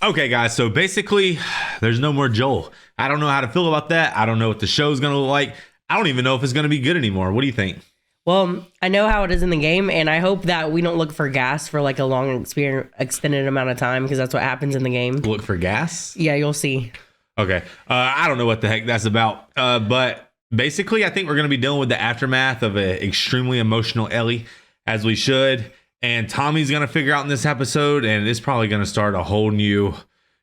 Okay, guys, so basically, there's no more Joel. I don't know how to feel about that. I don't know what the show's going to look like. I don't even know if it's going to be good anymore. What do you think? Well, I know how it is in the game, and I hope that we don't look for gas for like a long extended amount of time, because that's what happens in the game. Look for gas? Yeah, you'll see. Okay. I don't know what the heck that's about, but basically, I think we're going to be dealing with the aftermath of an extremely emotional Ellie, as we should. And Tommy's going to figure out in this episode, and it's probably going to start a whole new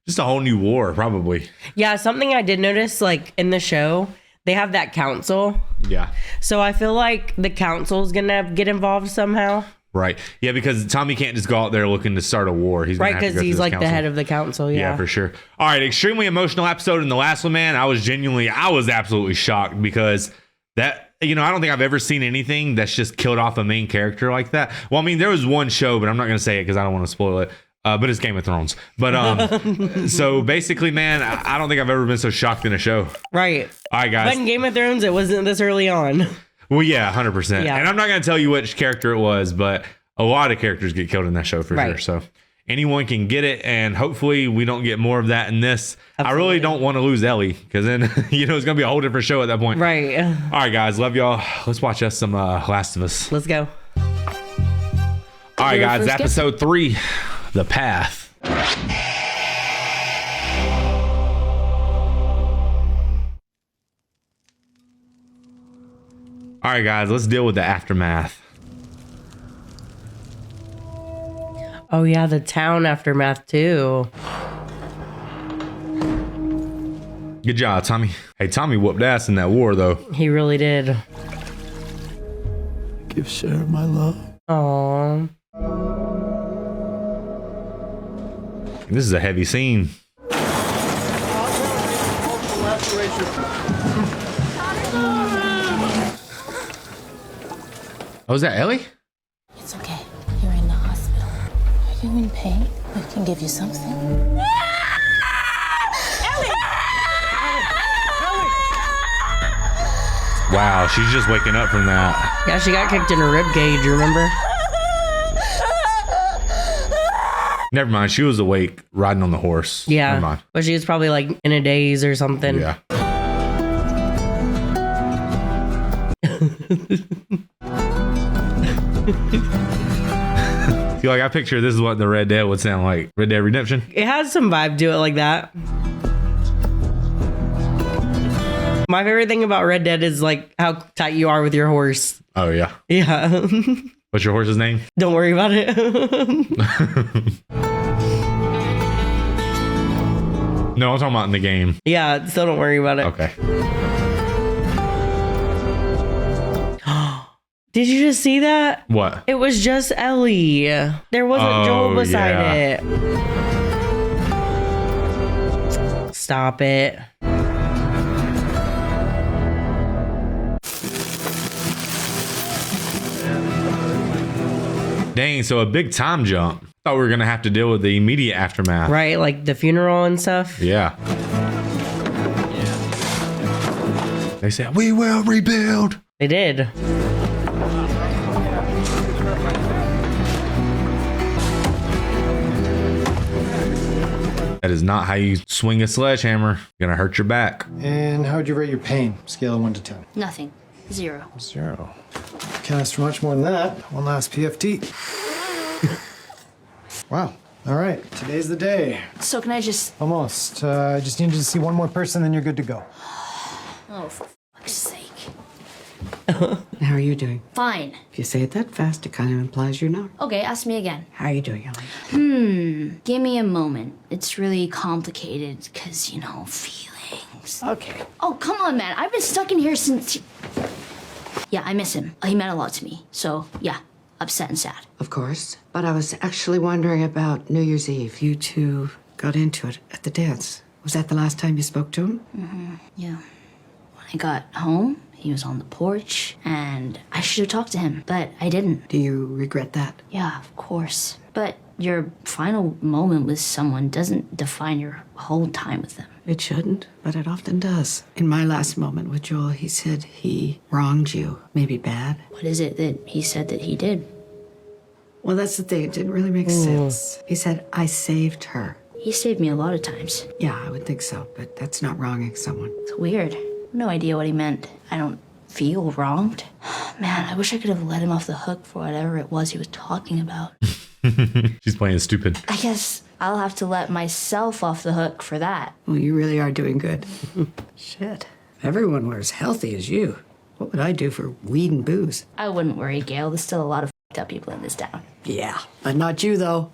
war, probably. Yeah, something I did notice, like in the show, they have that council. Yeah. So I feel like the council's going to get involved somehow. Right. Yeah, because Tommy can't just go out there looking to start a war. He's right, because he's like the head of the council. Yeah, for sure. All right, extremely emotional episode. In the last one, man, I was absolutely shocked because that, I don't think I've ever seen anything that's just killed off a main character like that. Well, I mean, there was one show, but I'm not going to say it because I don't want to spoil it. But it's Game of Thrones. But so basically, man, I don't think I've ever been so shocked in a show. Right. All right, guys. But in Game of Thrones, it wasn't this early on. Well, yeah, 100%. Yeah. And I'm not going to tell you which character it was, but a lot of characters get killed in that show for sure. So anyone can get it, and hopefully we don't get more of that in this. Absolutely. I really don't want to lose Ellie, because then it's going to be a whole different show at that point. Right. All right, guys, love y'all. Let's watch us some Last of Us. Let's go. All right, guys, episode 3, The Path. All right, guys, let's deal with the aftermath. Oh, yeah, the town aftermath, too. Good job, Tommy. Hey, Tommy whooped ass in that war, though. He really did. Give Sarah my love. Aww. This is a heavy scene. Oh, is that Ellie? It's okay. You're in the hospital. Are you in pain? We can give you something. Ellie! Wow, she's just waking up from that. Yeah, she got kicked in her rib cage, remember? Never mind, she was awake riding on the horse. Yeah. Never mind. But she was probably like in a daze or something. Yeah. Feel like I picture this is what the Red Dead would sound like. Red Dead Redemption. It has some vibe to it like that. My favorite thing about Red Dead is like how tight you are with your horse. Oh, yeah. Yeah. What's your horse's name? Don't worry about it. No, I'm talking about in the game. Yeah, still don't worry about it. Okay. Did you just see that? What? It was just Ellie. There wasn't Joel beside it. Stop it. Dang, so a big time jump. Thought we were going to have to deal with the immediate aftermath. Right, like the funeral and stuff. Yeah. They said, we will rebuild. They did. That is not how you swing a sledgehammer. You're going to hurt your back. And how would you rate your pain? Scale of 1 to 10. Nothing. 0. 0. Can't ask for much more than that. One last PFT. Wow. All right. Today's the day. So can I just... Almost. I just need you to see one more person, then you're good to go. Oh, for fuck's sake. How are you doing? Fine. If you say it that fast, it kind of implies you're not. Okay, ask me again. How are you doing, Ellie? Give me a moment. It's really complicated, because, feelings. Okay. Oh, come on, man. I've been stuck in here since... Yeah, I miss him. He meant a lot to me. So, yeah, upset and sad. Of course. But I was actually wondering about New Year's Eve. You two got into it at the dance. Was that the last time you spoke to him? Mm-hmm. Yeah. When I got home, he was on the porch, and I should have talked to him, but I didn't. Do you regret that? Yeah, of course. But your final moment with someone doesn't define your whole time with them. It shouldn't, but it often does. In my last moment with Joel, he said he wronged you. Maybe bad. What is it that he said that he did? Well, that's the thing. It didn't really make sense. He said, I saved her. He saved me a lot of times. Yeah, I would think so, but that's not wronging someone. It's weird. No idea what he meant. I don't feel wronged. Man, I wish I could have let him off the hook for whatever it was he was talking about. She's playing stupid. I guess I'll have to let myself off the hook for that. Well, you really are doing good. Shit. If everyone were as healthy as you, what would I do for weed and booze? I wouldn't worry, Gail. There's still a lot of f***ed up people in this town. Yeah, but not you, though.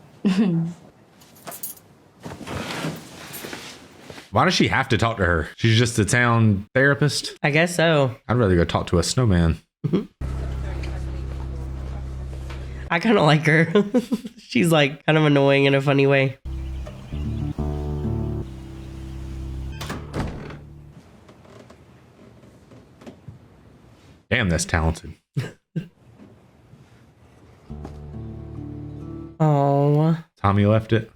Why does she have to talk to her? She's just a town therapist. I guess so. I'd rather go talk to a snowman. I kind of like her. She's like kind of annoying in a funny way. Damn, that's talented. Oh, Tommy left it.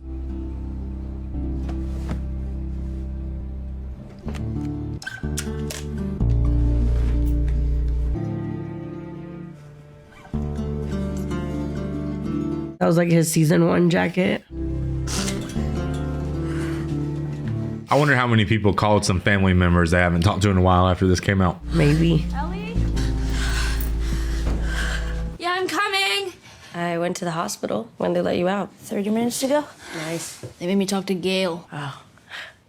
that was like his season 1 jacket. I wonder how many people called some family members they haven't talked to in a while after this came out. Maybe. Ellie? Yeah, I'm coming. I went to the hospital when they let you out. 30 minutes ago? Nice. They made me talk to Gail. Oh.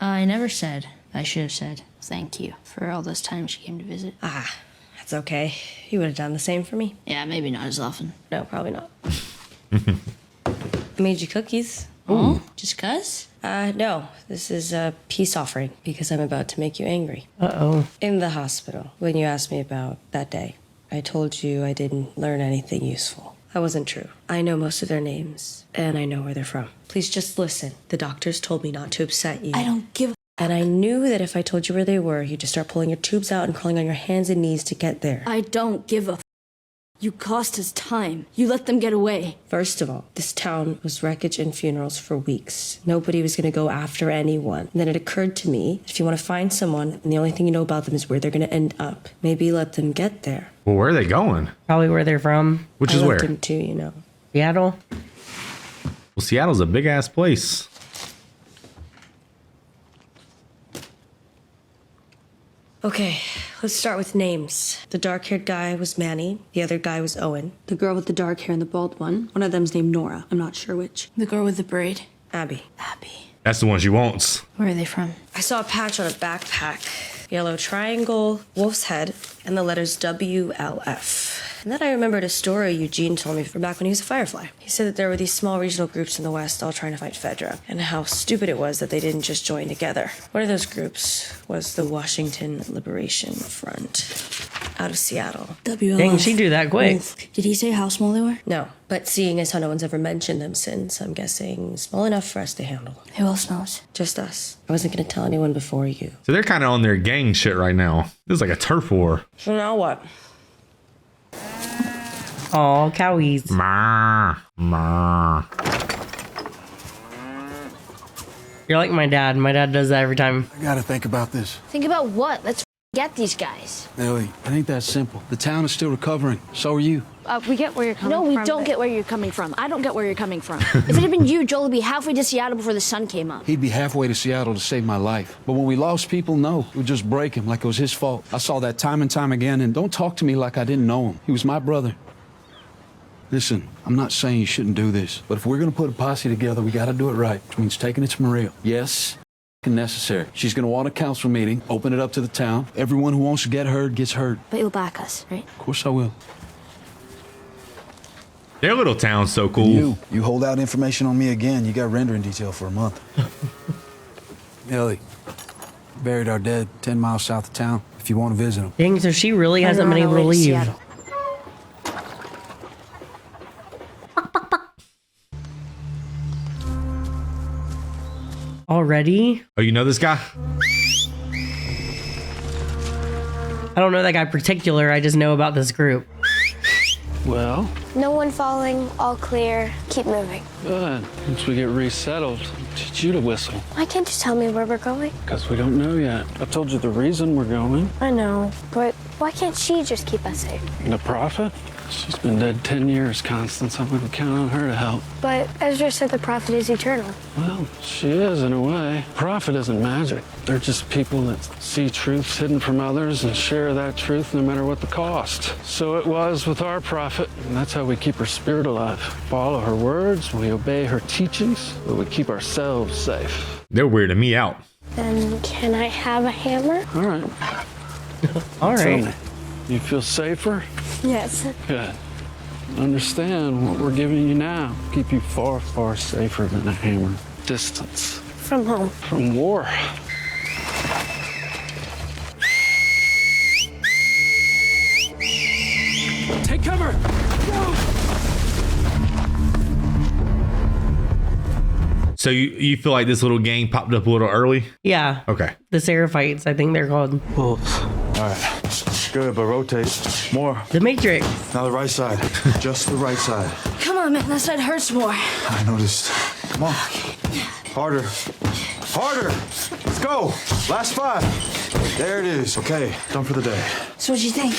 I never said. I should have said thank you for all those times she came to visit. Ah, that's okay. You would have done the same for me. Yeah, maybe not as often. No, probably not. I made you cookies. Oh, just 'cause? No. This is a peace offering because I'm about to make you angry. Uh-oh. In the hospital, when you asked me about that day, I told you I didn't learn anything useful. That wasn't true. I know most of their names, and I know where they're from. Please just listen. The doctors told me not to upset you. I don't give a And I knew that if I told you where they were, you'd just start pulling your tubes out and crawling on your hands and knees to get there. I don't give a f. You cost us time. You let them get away. First of all, this town was wreckage and funerals for weeks. Nobody was going to go after anyone. And then it occurred to me, if you want to find someone and the only thing you know about them is where they're going to end up, maybe let them get there. Well, where are they going? Probably where they're from. Which I is loved where? him too, you know. Seattle. Well, Seattle's a big ass place. Okay, let's start with names. The dark-haired guy was Manny. The other guy was Owen. The girl with the dark hair and the bald one of them's named Nora. I'm not sure which. The girl with the braid. Abby. Abby. That's the one she wants. Where are they from? I saw a patch on a backpack. Yellow triangle, wolf's head, and the letters WLF. And then I remembered a story Eugene told me from back when he was a Firefly. He said that there were these small regional groups in the West all trying to fight Fedra, and how stupid it was that they didn't just join together. One of those groups was the Washington Liberation Front, out of Seattle. WLF. Dang, she do that quick. Did he say how small they were? No, but seeing as how no one's ever mentioned them since, I'm guessing small enough for us to handle. Who else knows? Just us. I wasn't going to tell anyone before you. So they're kind of on their gang shit right now. This is like a turf war. So now what? Oh, cowies. Ma, ma. You're like my dad. My dad does that every time. I gotta think about this. Think about what? Let's get these guys. Ellie, it ain't that simple. The town is still recovering. So are you. We get where you're coming No, from. we don't get where you're coming from. I don't get where you're coming from. If it had been you, Joel would be halfway to Seattle before the sun came up. He'd be halfway to Seattle to save my life. But when we lost people, no. We'd just break him like it was his fault. I saw that time and time again, and don't talk to me like I didn't know him. He was my brother. Listen, I'm not saying you shouldn't do this, but if we're gonna put a posse together, we gotta do it right, which means taking it to Maria. Yes, necessary. She's gonna want a council meeting, open it up to the town. Everyone who wants to get heard gets heard. But you'll back us, right? Of course I will. Their little town's so cool. You hold out information on me again, you got rendering detail for a month. Ellie, buried our dead 10 miles south of town, if you want to visit them. Dang, so she really hasn't been on able our to way leave. Seattle. Already? Oh, you know this guy? I don't know that guy particular. I just know about this group. Well, No one falling, all clear. Keep moving. Good. Once we get resettled, teach you to whistle. Why can't you tell me where we're going? Because we don't know yet. I told you the reason we're going. I know, but why can't she just keep us safe? The prophet? She's been dead 10 years, Constance. I wouldn't count on her to help. But Ezra said the prophet is eternal. Well, she is in a way. Prophet isn't magic. They're just people that see truths hidden from others and share that truth no matter what the cost. So it was with our prophet, and that's how we keep her spirit alive. Follow her words, we obey her teachings, but we keep ourselves safe. They're weirding me out. Then can I have a hammer? All right. All Tell right. me, you feel safer? Yes. Good. Understand what we're giving you now. Keep you far, far safer than a hammer. Distance. From home. From war. Take cover! So you feel like this little gang popped up a little early? Yeah. Okay. The Seraphites, I think they're called. Wolves. All right. Good, but rotate. More. The Matrix. Now the right side. Just the right side. Come on, man. That side hurts more. I noticed. Come on. Harder. Harder. Let's go. Last 5. There it is. Okay, done for the day. So what'd you think?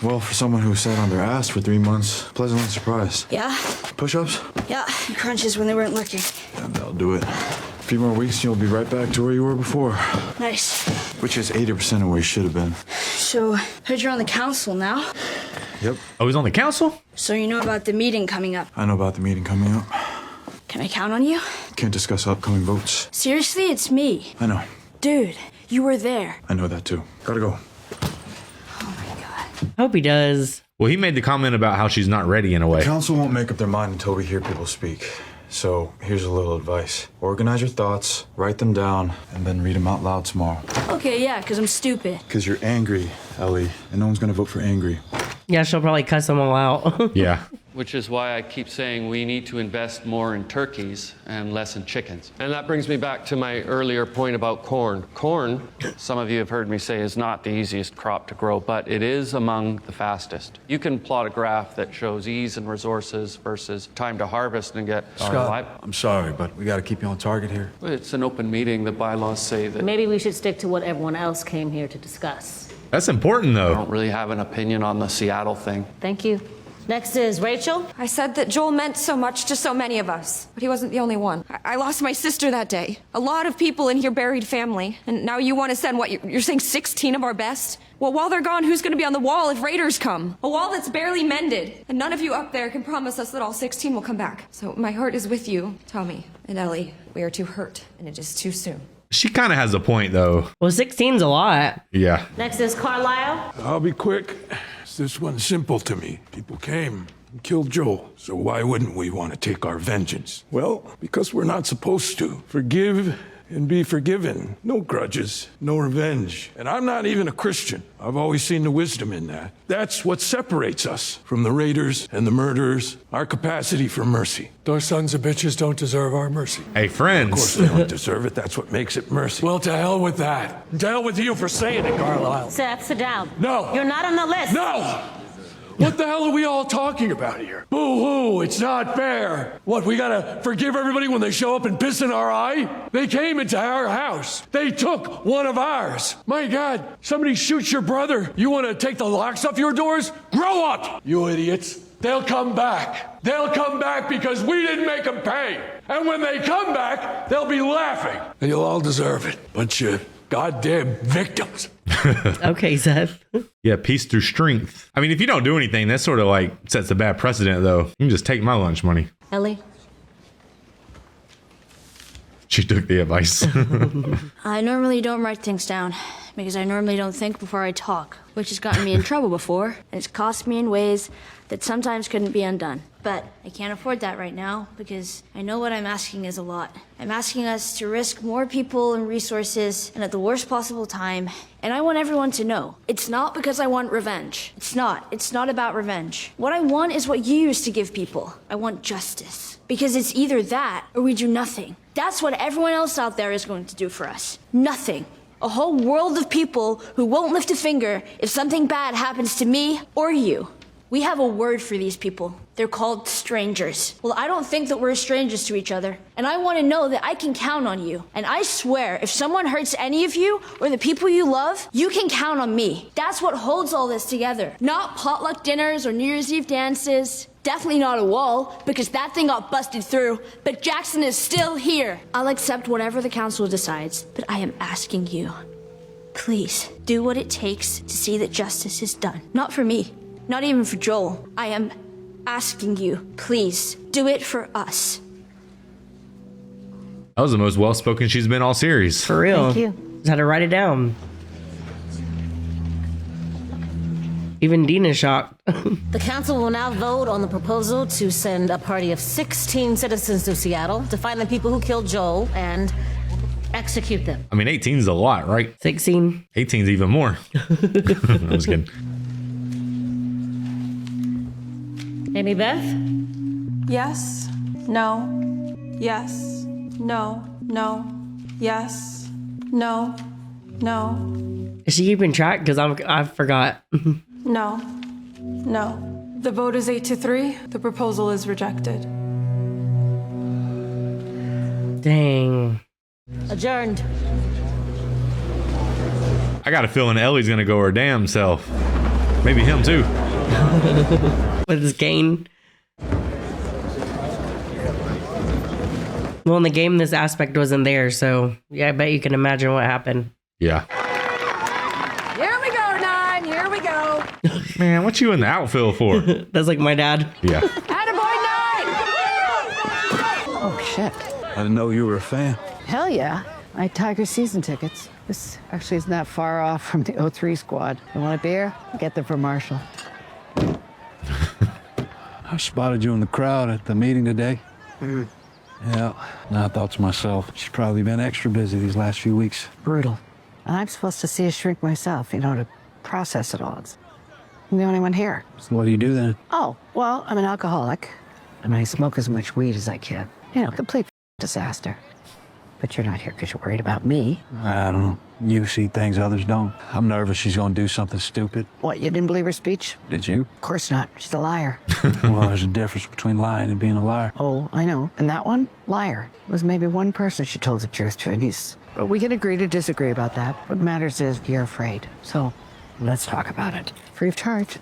Well, for someone who sat on their ass for 3 months, pleasantly surprised. Yeah? Push-ups? Yeah. Crunches when they weren't looking. Yeah, that'll do it. A few more weeks and you'll be right back to where you were before. Nice. Which is 80% of where you should have been. So, heard you're on the council now. Yep. Oh, he's on the council? So you know about the meeting coming up. I know about the meeting coming up. Can I count on you? Can't discuss upcoming votes. Seriously, it's me. I know. Dude, you were there. I know that too. Gotta go. I hope he does. Well, he made the comment about how she's not ready in a way. Council won't make up their mind until we hear people speak. So here's a little advice. Organize your thoughts, write them down, and then read them out loud tomorrow. Okay, yeah, because I'm stupid. Because you're angry, Ellie, and no one's gonna vote for angry. Yeah, she'll probably cuss them all out. Yeah. Which is why I keep saying we need to invest more in turkeys and less in chickens. And that brings me back to my earlier point about corn. Corn, some of you have heard me say, is not the easiest crop to grow, but it is among the fastest. You can plot a graph that shows ease and resources versus time to harvest and get... Scott, I'm sorry, but we got to keep you on target here. It's an open meeting. The bylaws say that... Maybe we should stick to what everyone else came here to discuss. That's important, though. I don't really have an opinion on the Seattle thing. Thank you. Next is Rachel. I said that Joel meant so much to so many of us, but he wasn't the only one. I lost my sister that day. A lot of people in here buried family, and now you want to send, what, you're saying 16 of our best? Well, while they're gone, who's going to be on the wall if raiders come? A wall that's barely mended, and none of you up there can promise us that all 16 will come back. So my heart is with you, Tommy and Ellie. We are too hurt, and it is too soon. She kind of has a point, though. Well, 16's a lot. Yeah. Next is Carlisle. I'll be quick. This one's simple to me. People came and killed Joel, so why wouldn't we want to take our vengeance? Well, because we're not supposed to. Forgive and be forgiven. No grudges, no revenge. And I'm not even a Christian. I've always seen the wisdom in that. That's what separates us from the raiders and the murderers, our capacity for mercy. Those sons of bitches don't deserve our mercy. Hey, friends. Of course they don't deserve it. That's what makes it mercy. Well, to hell with that. And to hell with you for saying it, Carlisle. Seth, sit down. No. You're not on the list. No! What the hell are we all talking about here? Boo-hoo, it's not fair. What, we gotta forgive everybody when they show up and piss in our eye? They came into our house. They took one of ours. My God, somebody shoots your brother. You wanna take the locks off your doors? Grow up, you idiots. They'll come back. They'll come back because we didn't make them pay. And when they come back, they'll be laughing. And you'll all deserve it. Bunch of goddamn victims. Okay, Seth. Yeah, peace through strength. I mean, if you don't do anything, that sort of like sets a bad precedent, though. You can just take my lunch money. Ellie. She took the advice. I normally don't write things down because I normally don't think before I talk, which has gotten me in trouble before, and it's cost me in ways that sometimes couldn't be undone. But I can't afford that right now because I know what I'm asking is a lot. I'm asking us to risk more people and resources and at the worst possible time. And I want everyone to know, it's not because I want revenge. It's not. It's not about revenge. What I want is what you used to give people. I want justice. Because it's either that or we do nothing. That's what everyone else out there is going to do for us. Nothing. A whole world of people who won't lift a finger if something bad happens to me or you. We have a word for these people. They're called strangers. Well, I don't think that we're strangers to each other. And I want to know that I can count on you. And I swear, if someone hurts any of you or the people you love, you can count on me. That's what holds all this together. Not potluck dinners or New Year's Eve dances. Definitely not a wall, because that thing got busted through. But Jackson is still here. I'll accept whatever the council decides, but I am asking you, please, do what it takes to see that justice is done. Not for me. Not even for Joel. I am asking you, please, do it for us. That was the most well-spoken she's been all series. For real. Thank you. Just had to write it down. Even Dean is shocked. The council will now vote on the proposal to send a party of 16 citizens to Seattle to find the people who killed Joel and execute them. I mean, 18 is a lot, right? 16. 18 is even more. I was kidding. Amy Beth? Yes. No. Yes. No. No. Yes. No. No. Is she keeping track? Because I forgot. No. No. The vote is 8-3. The proposal is rejected. Dang. Adjourned. I got a feeling Ellie's gonna go her damn self. Maybe him too. With his cane. Well, in the game, this aspect wasn't there, so yeah, I bet you can imagine what happened. Yeah. Here we go, 9. Here we go. Man, what you in the outfield for? That's like my dad. Yeah. Attaboy, 9! Oh, shit. I didn't know you were a fan. Hell yeah. I had Tiger season tickets. This actually isn't that far off from the 03 squad. You want a beer? Get them for Marshall. I spotted you in the crowd at the meeting today. Yeah, and I thought to myself, she's probably been extra busy these last few weeks. Brutal. And I'm supposed to see a shrink myself, to process it all. I'm the only one here. So what do you do then? Oh, well, I'm an alcoholic. And I smoke as much weed as I can. Complete disaster. But you're not here because you're worried about me. I don't know. You see things others don't. I'm nervous she's going to do something stupid. What, you didn't believe her speech? Did you? Of course not. She's a liar. Well, there's a difference between lying and being a liar. Oh, I know. And that one? Liar. It was maybe one person she told the truth to, and but we can agree to disagree about that. What matters is you're afraid. So, let's talk about it. Free of charge.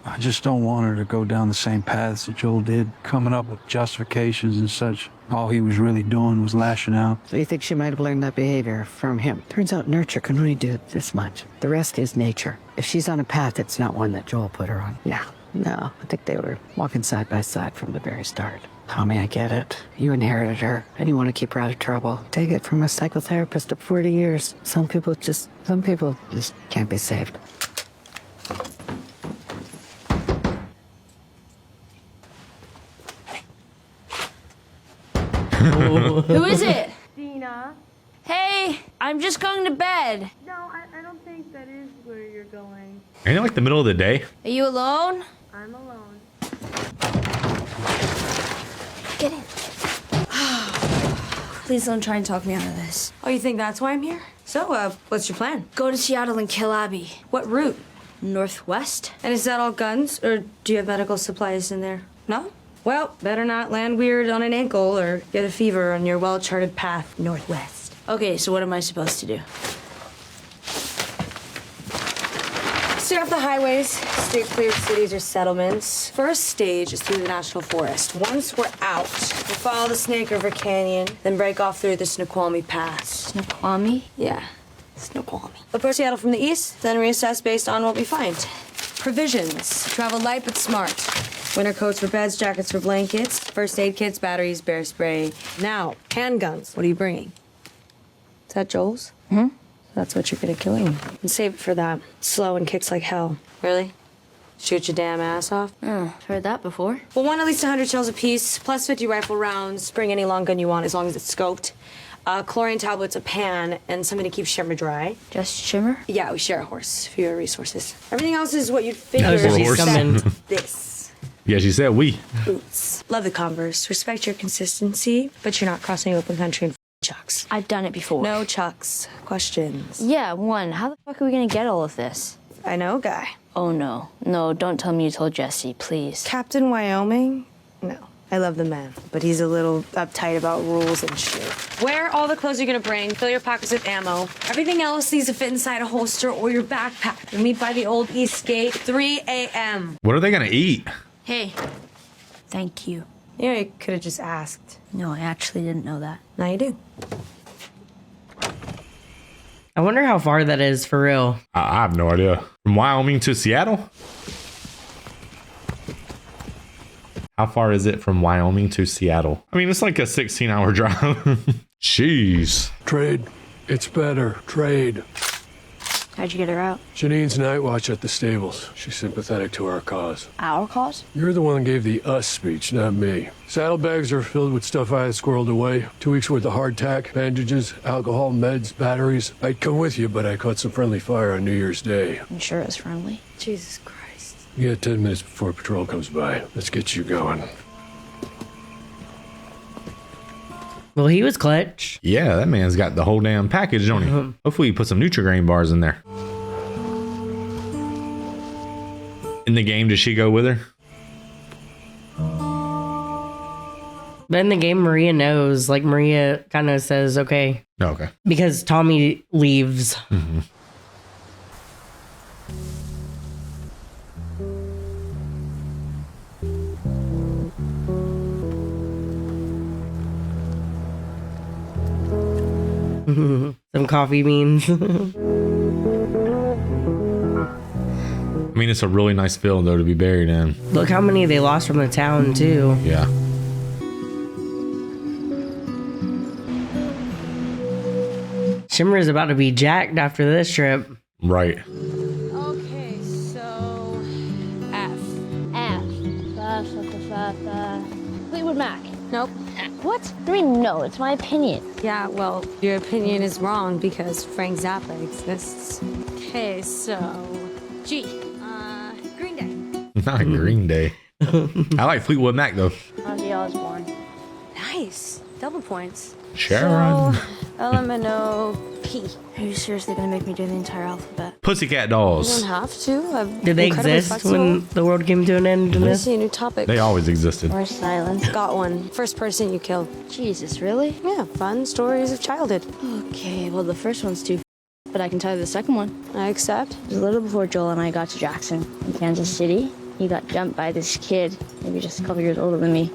I just don't want her to go down the same paths that Joel did, coming up with justifications and such. All he was really doing was lashing out. So you think she might have learned that behavior from him? Turns out nurture can only do this much. The rest is nature. If she's on a path, it's not one that Joel put her on. Yeah. No, I think they were walking side by side from the very start. Tommy, I get it. You inherited her, and you want to keep her out of trouble. Take it from a psychotherapist of 40 years. Some people just can't be saved. Who is it? Dina. Hey, I'm just going to bed. No, I don't think that is where you're going. Ain't it like the middle of the day? Are you alone? I'm alone. Get in. Please don't try and talk me out of this. Oh, you think that's why I'm here? So, what's your plan? Go to Seattle and kill Abby. What route? Northwest. And is that all guns, or do you have medical supplies in there? No? Well, better not land weird on an ankle or get a fever on your well-charted path northwest. Okay, so what am I supposed to do? Stay off the highways, stay clear of cities or settlements. First stage is through the National Forest. Once we're out, we'll follow the Snake River Canyon, then break off through the Snoqualmie Pass. Snoqualmie? Yeah, Snoqualmie. Approach Seattle from the east, then reassess based on what we find. Provisions. Travel light but smart. Winter coats for beds, jackets for blankets, first aid kits, batteries, bear spray. Now, handguns. What are you bringing? Is that Joel's? Hmm? That's what you're gonna kill him. And save it for that. Slow and kicks like hell. Really? Shoot your damn ass off? Heard that before. We'll want at least 100 shells apiece, plus 50 rifle rounds. Bring any long gun you want as long as it's scoped. Chlorine tablets, a pan, and something to keep Shimmer dry. Just Shimmer? Yeah, we share a horse. Fewer resources. Everything else is what you'd figure. Except this. Yeah, she said we. Boots. Love the Converse. Respect your consistency, but you're not crossing open country in chucks. I've done it before. No chucks. Questions. Yeah, one. How the fuck are we gonna get all of this? I know, guy. Oh, no. No, don't tell me you told Jesse, please. Captain Wyoming? No. I love the man, but he's a little uptight about rules and shit. Wear all the clothes you're gonna bring, fill your pockets with ammo. Everything else needs to fit inside a holster or your backpack. We meet by the old East Gate, 3 a.m. What are they gonna eat? Hey, thank you. Yeah, you could have just asked. No, I actually didn't know that. Now you do. I wonder how far that is for real. I have no idea. From Wyoming to Seattle? How far is it from Wyoming to Seattle? I mean, it's like a 16-hour drive. Jeez. Trade. It's better. Trade. How'd you get her out? Janine's night watch at the stables. She's sympathetic to our cause. Our cause? You're the one that gave the us speech, not me. Saddlebags are filled with stuff I had squirreled away. 2 weeks worth of hardtack, bandages, alcohol, meds, batteries. I'd come with you, but I caught some friendly fire on New Year's Day. I'm sure it's friendly. Jesus Christ. You got 10 minutes before patrol comes by. Let's get you going. Well, he was clutch. Yeah, that man's got the whole damn package, don't he? Hopefully he put some Nutri-Grain bars in there. In the game, does she go with her? But in the game, Maria knows. Like, Maria kind of says, okay. Okay. Because Tommy leaves. Mm-hmm. Some coffee beans. I mean, it's a really nice field, though, to be buried in. Look how many they lost from the town, too. Yeah. Shimmer's about to be jacked after this trip. Right. Okay, so F. Fleetwood Mac. Nope. What? I mean, no, it's my opinion. Yeah, well, your opinion is wrong because Frank Zappa exists. Okay, so G. Green Day. Not Green Day. I like Fleetwood Mac, though. Ozzy Osbourne. Nice. Double points. Sharon. So, L-M-N-O-P. Are you seriously gonna make me do the entire alphabet? Pussycat You Dolls. don't have to. I'm Did they incredibly exist flexible. when the world came to an end in Let me this? see a new topic. They always existed. Or silence. Got one. First person you kill. Jesus, really? Yeah, fun stories of childhood. Okay, well, the first one's too but I can tell you the second one. I accept. It was a little before Joel and I got to Jackson in Kansas City. He got jumped by this kid, maybe just a couple years older than me.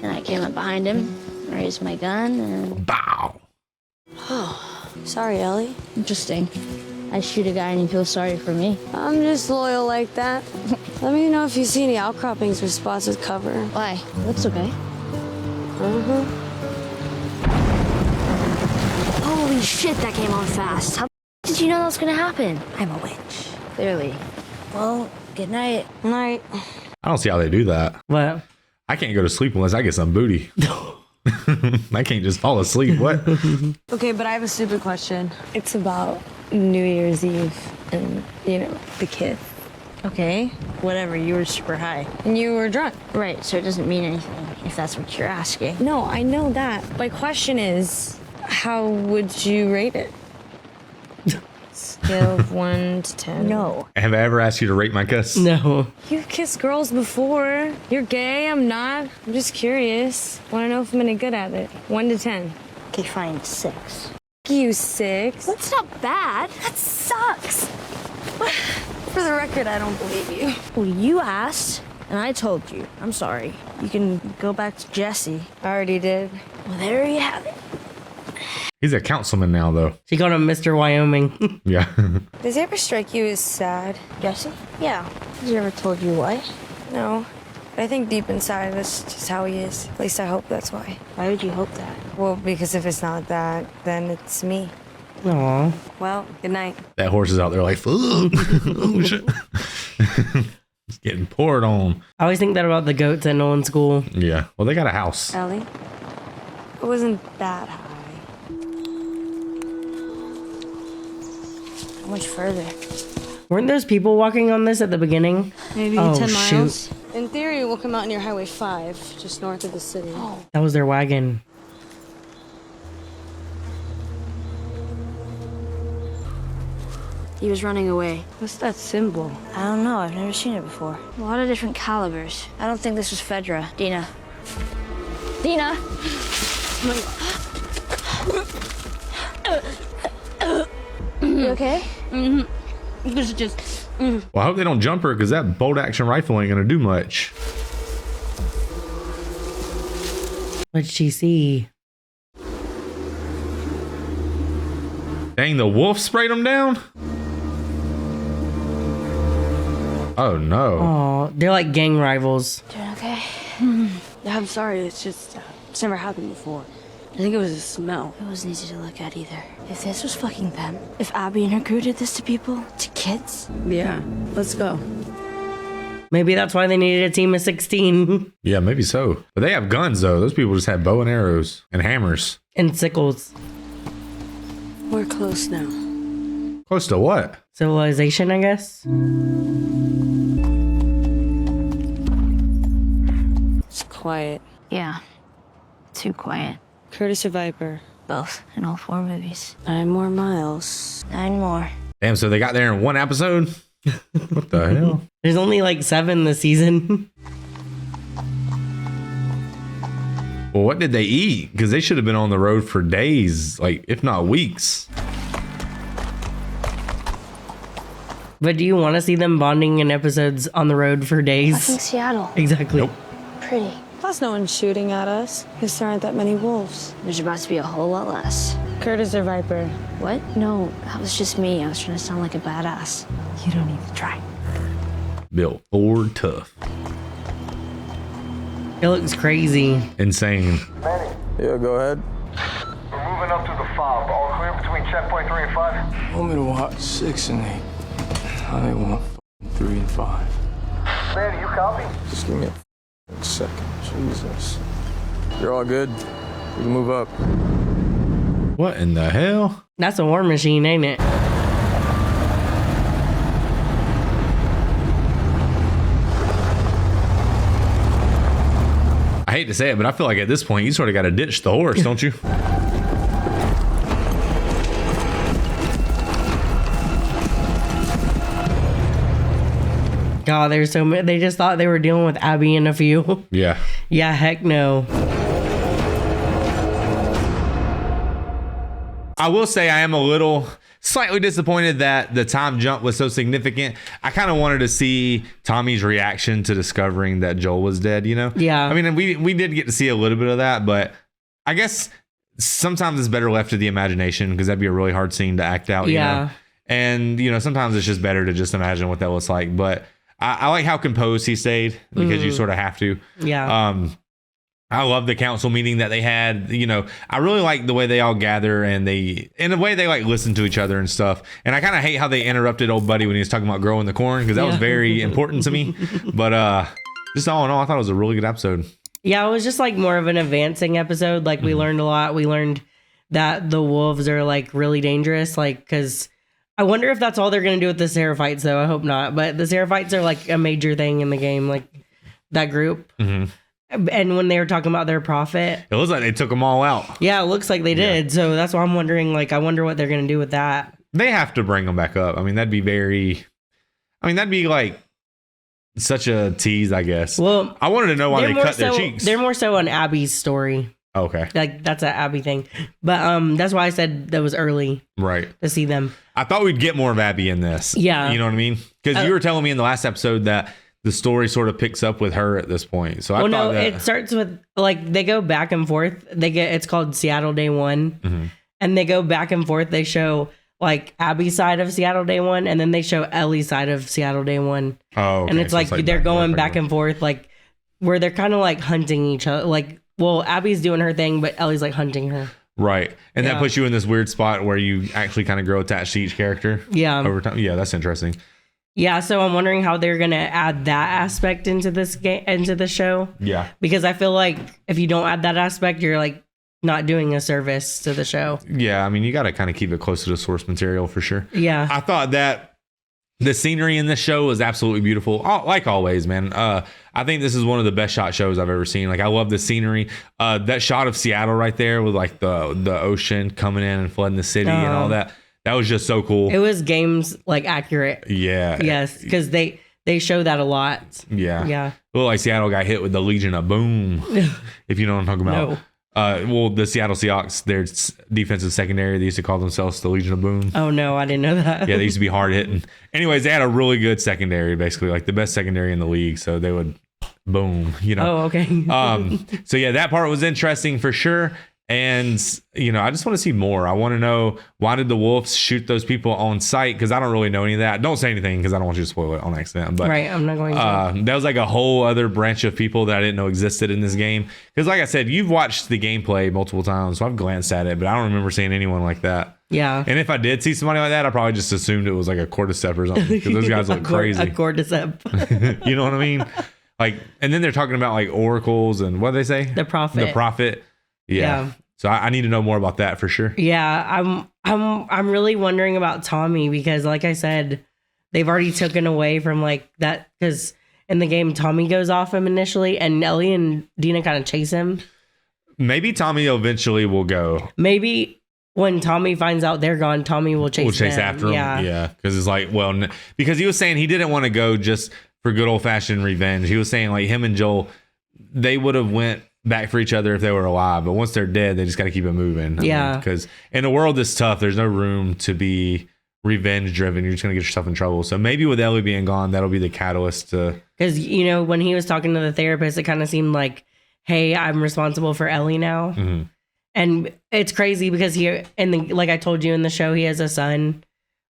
And I came up behind him, raised my gun, and... Bow. Oh, sorry, Ellie. Interesting. I shoot a guy and he feels sorry for me. I'm just loyal like that. Let me know if you see any outcroppings or spots with cover. Why? That's okay. Holy shit, that came on fast. How did you know that was gonna happen? I'm a witch. Clearly. Well, good night. Night. I don't see how they do that. What? I can't go to sleep unless I get some booty. I can't just fall asleep. What? Okay, but I have a stupid question. It's about New Year's Eve and, you know, the kid. Okay, whatever, you were super high. And you were drunk. Right, so it doesn't mean anything, if that's what you're asking. No, I know that. My question is, how would you rate it? Scale of 1 to 10. No. Have I ever asked you to rate my kiss? No. You've kissed girls before. You're gay, I'm not. I'm just curious. Want to know if I'm any good at it. 1 to 10. Okay, fine, 6. You 6. That's not bad. That sucks. For the record, I don't believe you. Well, you asked, and I told you. I'm sorry. You can go back to Jesse. I already did. Well, there you have it. He's a councilman now, though. She called him Mr. Wyoming. Yeah. Does he ever strike you as sad? Jesse? Yeah. Has he ever told you why? No. But I think deep inside, that's just how he is. At least I hope that's why. Why would you hope that? Well, because if it's not that, then it's me. Aw. Well, good night. That horse is out there like, fuck. Oh, shit. It's getting poured on. I always think that about the goats at Nolan's school. Yeah. Well, they got a house. Ellie? It wasn't that high. How much further? Weren't those people walking on this at the beginning? Maybe Oh, 10 miles. shoot. In theory, we'll come out near Highway 5, just north of the city. That was their wagon. He was running away. What's that symbol? I don't know. I've never seen it before. A lot of different calibers. I don't think this was Fedra. Dina. Dina! You okay? Mm-hmm. This is just... Well, I hope they don't jump her because that bolt action rifle ain't gonna do much. What'd she see? Dang, the wolf sprayed them down? Oh no. Oh, they're like gang rivals. Doing okay? Yeah, I'm sorry. It's never happened before. I think it was a smell. It wasn't easy to look at either. If this was fucking them, if Abby and her crew did this to people, to kids. Yeah, let's go. Maybe that's why they needed a team of 16. Yeah, maybe so. But they have guns though. Those people just have bow and arrows and hammers. And sickles. We're close now. Close to what? Civilization, I guess. It's quiet. Yeah. Too quiet. Curtis or Viper? Both, in all 4 movies. 9 more miles. 9 more. Damn, so they got there in 1 episode? What the hell? There's only like 7 this season. Well, what did they eat? Because they should have been on the road for days, like if not weeks. But do you want to see them bonding in episodes on the road for days? I think Seattle. Exactly. Nope. Pretty. Plus, no one's shooting at us because there aren't that many wolves. There's about to be a whole lot less. Curtis or Viper? What? No, that was just me. I was trying to sound like a badass. You don't need to try. Built Ford tough. It looks crazy. Insane. Yeah, go ahead. We're moving up to the fob. All clear between checkpoint 3 and 5? Want me to watch 6 and 8? I want 3 and 5. Manny, you copy? Just give me a second. Jesus. You're all good? We can move up. What in the hell? That's a war machine, ain't it? I hate to say it, but I feel like at this point, you sort of got to ditch the horse, don't you? God, there's so many. They just thought they were dealing with Abby and a few. Yeah. Yeah, heck no. I will say I am a little slightly disappointed that the time jump was so significant. I kind of wanted to see Tommy's reaction to discovering that Joel was dead, you know? Yeah. I mean, we did get to see a little bit of that, but I guess sometimes it's better left to the imagination because that'd be a really hard scene to act out, you know? And, you know, sometimes it's just better to just imagine what that looks like. But I like how composed he stayed because you sort of have to. Yeah. I love the council meeting that they had. You know, I really like the way they all gather and they, in a way, they like listen to each other and stuff. And I kind of hate how they interrupted old buddy when he was talking about growing the corn because that was very important to me. But just all in all, I thought it was a really good episode. Yeah, it was just like more of an advancing episode. Like we learned a lot. We learned that the wolves are like really dangerous. Like, because I wonder if that's all they're going to do with the Seraphites, though. I hope not. But the Seraphites are like a major thing in the game, like that group. Mm-hmm. And when they were talking about their prophet, it looks like they took them all out. Yeah, it looks like they did. So that's why I'm wondering, like, I wonder what they're going to do with that. They have to bring them back up. I mean, that'd be like such a tease, I guess. Well, I wanted to know why they cut their cheeks. They're more so on Abby's story. Okay. Like, that's an Abby thing. But that's why I said that was early. Right. To see them. I thought we'd get more of Abby in this. Yeah. You know what I mean? Because you were telling me in the last episode that the story sort of picks up with her at this point. So I thought that... it starts with, like, they go back and forth. It's called Seattle Day 1. Mm-hmm. And they go back and forth. They show, like, Abby's side of Seattle Day 1. And then they show Ellie's side of Seattle Day 1. Oh, okay. And it's, so like, they're going back and forth, like, where they're kind of, like, hunting each other. Like, well, Abby's doing her thing, but Ellie's, like, hunting her. Right. And that puts you in this weird spot where you actually kind of grow attached to each character. Yeah. Over time. Yeah, that's interesting. Yeah, so I'm wondering how they're gonna add that aspect into this game, into the show. Yeah, because I feel like if you don't add that aspect, you're like not doing a service to the show. Yeah, I mean, you got to kind of keep it close to the source material for sure. Yeah, I thought that the scenery in this show was absolutely beautiful, like always, man. I think this is one of the best shot shows I've ever seen. Like, I love the scenery. That shot of Seattle right there with like the ocean coming in and flooding the city and all that. That was just so cool. It was games like accurate. Yeah. Yes, because they show that a lot. Yeah. Yeah. Well, like Seattle got hit with the Legion of Boom, if you know what I'm talking about. No. Well, the Seattle Seahawks, their defensive secondary, they used to call themselves the Legion of Boom. Oh, no, I didn't know that. Yeah, they used to be hard hitting. Anyways, they had a really good secondary, basically, like the best secondary in the league. So they would boom, you know. Oh, okay. So yeah, that part was interesting for sure. And, you know, I just want to see more. I want to know, why did the wolves shoot those people on sight? Because I don't really know any of that. Don't say anything because I don't want you to spoil it on accident. But right, I'm not going to. That was like a whole other branch of people that I didn't know existed in this game. Because like I said, you've watched the gameplay multiple times, so I've glanced at it, but I don't remember seeing anyone like that. Yeah. And if I did see somebody like that, I probably just assumed it was like a cordyceps or something. Because those guys look crazy. A cordyceps. You know what I mean? Like, and then they're talking about like oracles and what do they say? The prophet. The prophet. Yeah. So I need to know more about that for sure. Yeah, I'm really wondering about Tommy because, like I said, they've already taken away from like that because in the game Tommy goes off him initially, and Ellie and Dina kind of chase him. Maybe Tommy eventually will go. Maybe when Tommy finds out they're gone, Tommy will chase. After him. Yeah, because it's like, well, because he was saying he didn't want to go just for good old fashioned revenge. He was saying like him and Joel, they would have went back for each other if they were alive, but once they're dead, they just got to keep it moving. Yeah, because in a world this tough, there's no room to be revenge driven. You're just gonna get yourself in trouble. So maybe with Ellie being gone, that'll be the catalyst to. Because you know when he was talking to the therapist, it kind of seemed like, hey, I'm responsible for Ellie now. Mm-hmm. And it's crazy because like I told you in the show, he has a son,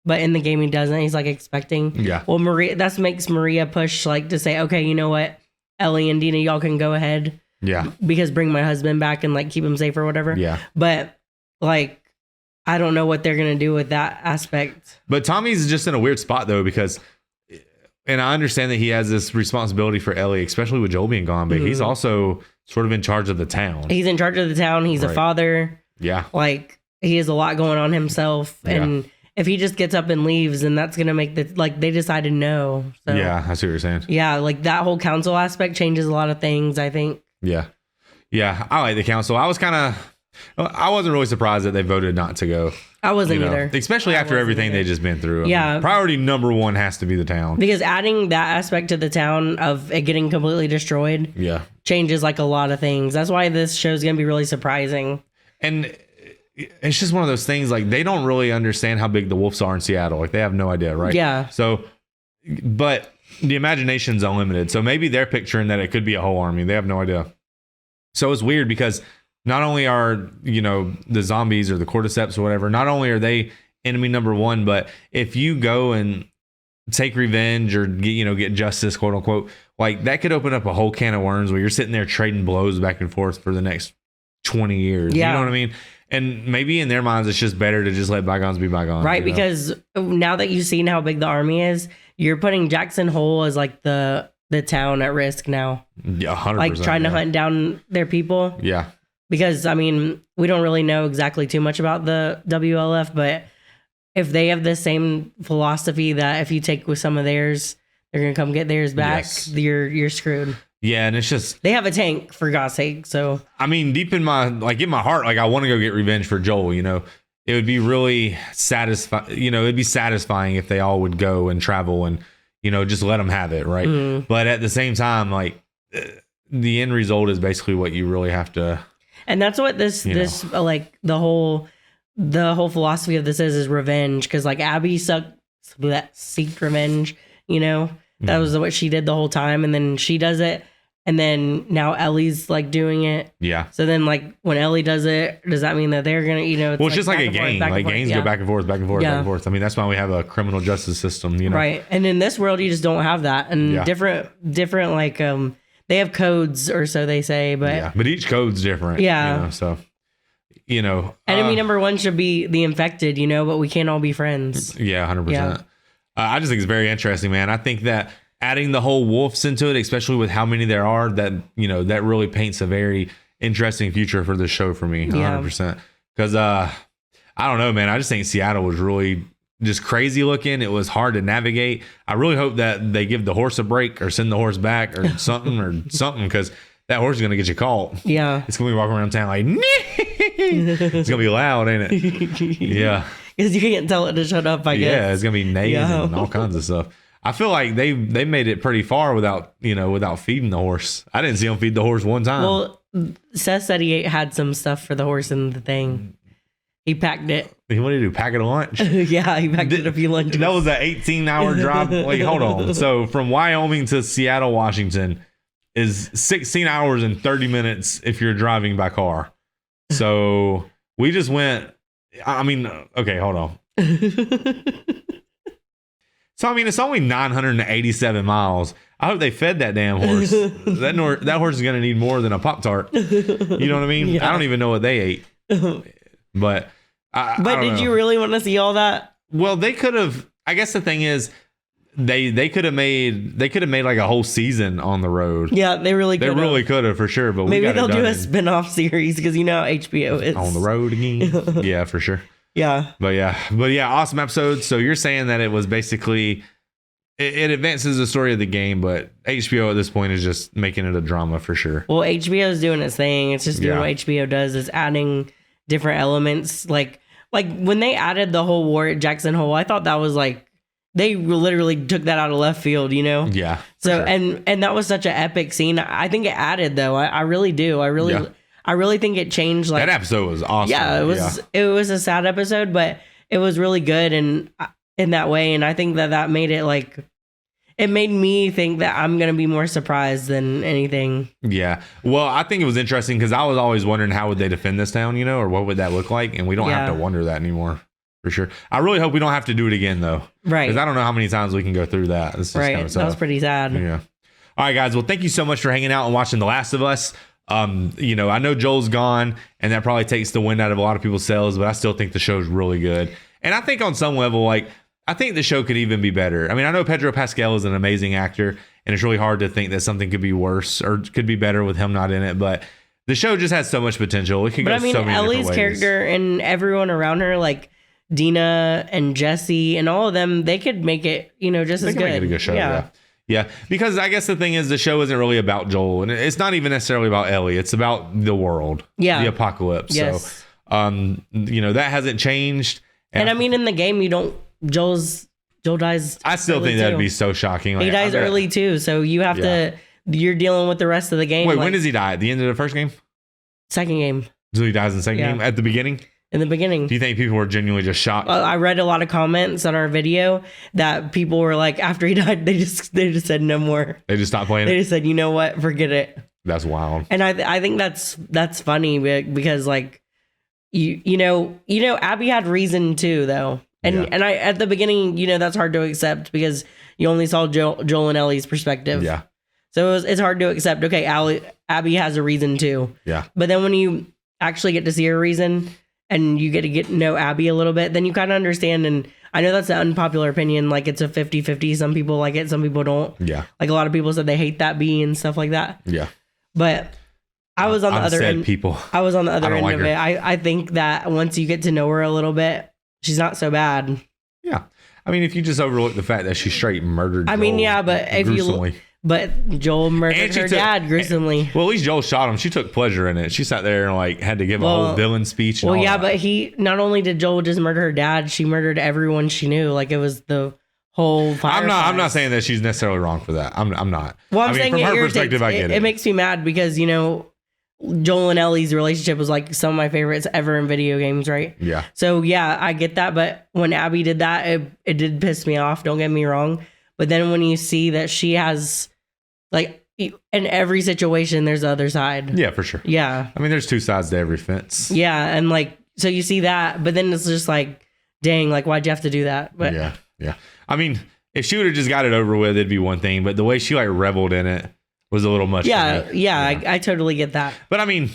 but in the game he doesn't. He's like expecting. Yeah. Well, Maria, that makes Maria push like to say, okay, you know what, Ellie and Dina, y'all can go ahead. Yeah. Because bring my husband back and like keep him safe or whatever. Yeah. But like, I don't know what they're going to do with that aspect. But Tommy's just in a weird spot though, because, and I understand that he has this responsibility for Ellie, especially with Joel being gone, but he's also sort of in charge of the town. He's in charge of the town. He's a father. Yeah. Like he has a lot going on himself. And if he just gets up and leaves, then that's going to make they decided no. So, yeah. I see what you're saying. Yeah. Like that whole council aspect changes a lot of things, I think. Yeah. Yeah. I like the council. I wasn't really surprised that they voted not to go. I wasn't either. Especially after everything they just been through. Yeah. I mean, priority number one has to be the town. Because adding that aspect to the town of it getting completely destroyed changes like a lot of things. That's why this show is going to be really surprising. And it's just one of those things, like they don't really understand how big the wolves are in Seattle. Like they have no idea, right? Yeah. So, but the imagination's unlimited. So maybe they're picturing that it could be a whole army. They have no idea. So it's weird because not only are, you know, the zombies or the cordyceps or whatever, not only are they enemy number one, but if you go and take revenge or get justice, quote unquote, like that could open up a whole can of worms where you're sitting there trading blows back and forth for the next 20 years. Yeah. You know what I mean? And maybe in their minds, it's just better to just let bygones be bygones. Right. Because now that you've seen how big the army is, you're putting Jackson Hole as like the town at risk now. Yeah, 100%. Like trying to hunt down their people. Yeah. Because, I mean, we don't really know exactly too much about the WLF, but if they have the same philosophy that if you take with some of theirs, they're going to come get theirs back, you're screwed. Yeah, and it's just... They have a tank, for God's sake, so... I mean, deep in my heart, like, I want to go get revenge for Joel, you know? It would be really satisfying, it'd be satisfying if they all would go and travel and, just let them have it, right? Mm. But at the same time, like, the end result is basically what you really have to... And that's what this like, the whole philosophy of this is revenge, because, like, Abby seeked revenge, That was what she did the whole time, and then she does it. And then now Ellie's like doing it. Yeah. So then like when Ellie does it, does that mean that they're going to, it's just like a game. Like games go back and forth, back and forth, back and forth. I mean, that's why we have a criminal justice system, Right. And in this world, you just don't have that. And different like, they have codes or so they say, but. But each code's different. Yeah. So, enemy number one should be the infected, but we can't all be friends. Yeah, 100%. I just think it's very interesting, man. I think that adding the whole wolves into it, especially with how many there are, that that really paints a very interesting future for the show for me. 100%. Because I don't know, man. I just think Seattle was really just crazy looking. It was hard to navigate. I really hope that they give the horse a break or send the horse back or something because that horse is gonna get you caught. Yeah, it's gonna be walking around town like it's gonna be loud, ain't it? Yeah. because you can't tell it to shut up. I guess. Yeah, it's gonna be neighing and all kinds of stuff. I feel like they made it pretty far without feeding the horse. I didn't see him feed the horse one time. Well, Seth said he had some stuff for the horse in the thing. He packed it. He wanted to pack it a lunch. Yeah, he packed it a few lunches. That was an 18-hour drive. Wait, hold on. So from Wyoming to Seattle, Washington is 16 hours and 30 minutes if you're driving by car. So we just went. I mean, okay, hold on. So I mean, it's only 987 miles. I hope they fed that damn horse. That horse is gonna need more than a Pop-Tart. You know what I mean? Yeah. I don't even know what they ate. But I did you really want to see all that? Well, they could have. I guess the thing is, they could have made like a whole season on the road. Yeah, they really could. They really could have for sure. But maybe we they'll do a spin-off series because you know how HBO is on the road again. Yeah, for sure. Yeah. But yeah, awesome episode. So you're saying that it was basically it advances the story of the game, but HBO at this point is just making it a drama for sure. Well, HBO is doing its thing. It's just doing what HBO does, is adding different elements. Like when they added the whole war at Jackson Hole, I thought that was like they literally took that out of left field, you know? Yeah. So and that was such an epic scene. I think it added though. I really do. I really think it changed. Like that episode was awesome. Yeah, it was. It was a sad episode, but it was really good and in that way. And I think that made it like it made me think that I'm gonna be more surprised than anything. Yeah. Well, I think it was interesting because I was always wondering how would they defend this town, you know, or what would that look like, and we don't have to wonder that anymore. For sure. I really hope we don't have to do it again though. Right. Because I don't know how many times we can go through that. It's just right. Kind of that was pretty sad. Yeah. All right, guys. Well, thank you so much for hanging out and watching The Last of Us. You know, I know Joel's gone and that probably takes the wind out of a lot of people's sails, but I still think the show's really good. And I think on some level, like, I think the show could even be better. I mean, I know Pedro Pascal is an amazing actor and it's really hard to think that something could be worse or could be better with him not in it, but the show just has so much potential. It could go so many different ways. Ellie's character and everyone around her, like Dina and Jesse and all of them, they could make it, you know, just as good. Make it a good show. Yeah. Because I guess the thing is the show isn't really about Joel and it's not even necessarily about Ellie. It's about the world. Yeah. The apocalypse. Yes. So, you know, that hasn't changed. And I mean, in the game, Joel dies. I still think that'd be so shocking. He dies early too. So you have to, you're dealing with the rest of the game. Wait, when does he die? At the end of the first game? Second game. So he dies in the second game? At the beginning? In the beginning. Do you think people were genuinely just shocked? I read a lot of comments on our video that people were like, after he died, they just said no more. They just stopped playing They just said, you know what, forget it. That's wild. And I think that's funny because like you know Abby had reason too though, and I at the beginning, you know, that's hard to accept because you only saw Joel and Ellie's perspective. Yeah. So it's hard to accept. Okay, Abby has a reason too. Yeah. But then when you actually get to see her reason. And you get to know Abby a little bit, then you kind of understand. And I know that's an unpopular opinion. Like it's a 50-50. Some people like it. Some people don't. Yeah. Like a lot of people said they hate that bee and stuff like that. Yeah. But I was on the other end. People. I was on the other end like of her. it. I think that once you get to know her a little bit, she's not so bad. Yeah. I mean, if you just overlook the fact that she straight murdered Joel, I mean, yeah, but if gruesomely. But Joel murdered her dad gruesomely. Well, at least Joel shot him. She took pleasure in it. She sat there and like had to give a whole villain speech. And Well, all yeah, that. but he not only did Joel just murder her dad, she murdered everyone she knew. Like it was the whole. I'm not saying that she's necessarily wrong for that. I'm not. Well, I'm I mean, saying from it her irritates- perspective, I get it. It makes me mad because you know Joel and Ellie's relationship was like some of my favorites ever in video games, right? Yeah. So yeah, I get that, but when Abby did that, it did piss me off. Don't get me wrong, but then when you see that she has like. In every situation, there's the other side. Yeah, for sure. Yeah. I mean, there's two sides to every fence. Yeah. And like, so you see that, but then it's just like, dang, like, why'd you have to do that? But Yeah. I mean, if she would have just got it over with, it'd be one thing. But the way she like reveled in it was a little much. Yeah. For me. I totally get that. But I mean,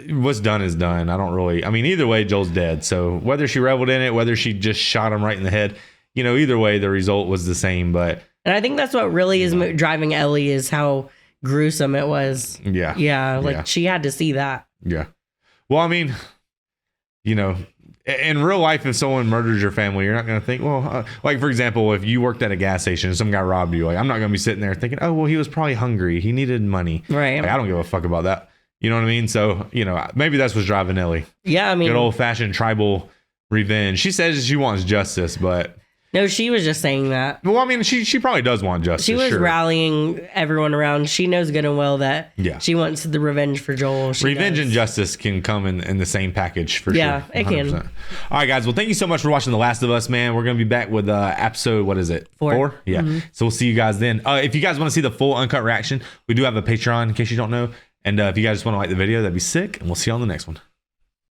what's done is done. I mean, either way, Joel's dead. So whether she reveled in it, whether she just shot him right in the head, you know, either way, the result was the same. But and I think that's what really is driving Ellie is how gruesome it was. Yeah. Yeah. Like she had to see that. Yeah. Well, I mean, you know, in real life, if someone murders your family, you're not going to think, well, like, for example, if you worked at a gas station and some guy robbed you, like, I'm not going to be sitting there thinking, oh, well, he was probably hungry. He needed money. Right. Like, I don't give a fuck about that. You know what I mean? So, you know, maybe that's what's driving Ellie. Yeah. I mean, good old fashioned tribal Revenge. She says she wants justice, but No, she was just saying that. well, I mean, she probably does want justice. She was sure. rallying everyone around. She knows good and well that Yeah. she wants the revenge for Joel. She Revenge does. and justice can come in the same package for Yeah, sure. it can. 100%. All right, guys. Well, thank you so much for watching The Last of Us, man. We're going to be back with episode, what is it? 4? Yeah. Mhm. So we'll see you guys then. If you guys want to see the full uncut reaction, we do have a Patreon in case you don't know. And if you guys just want to like the video, that'd be sick. And we'll see you on the next one.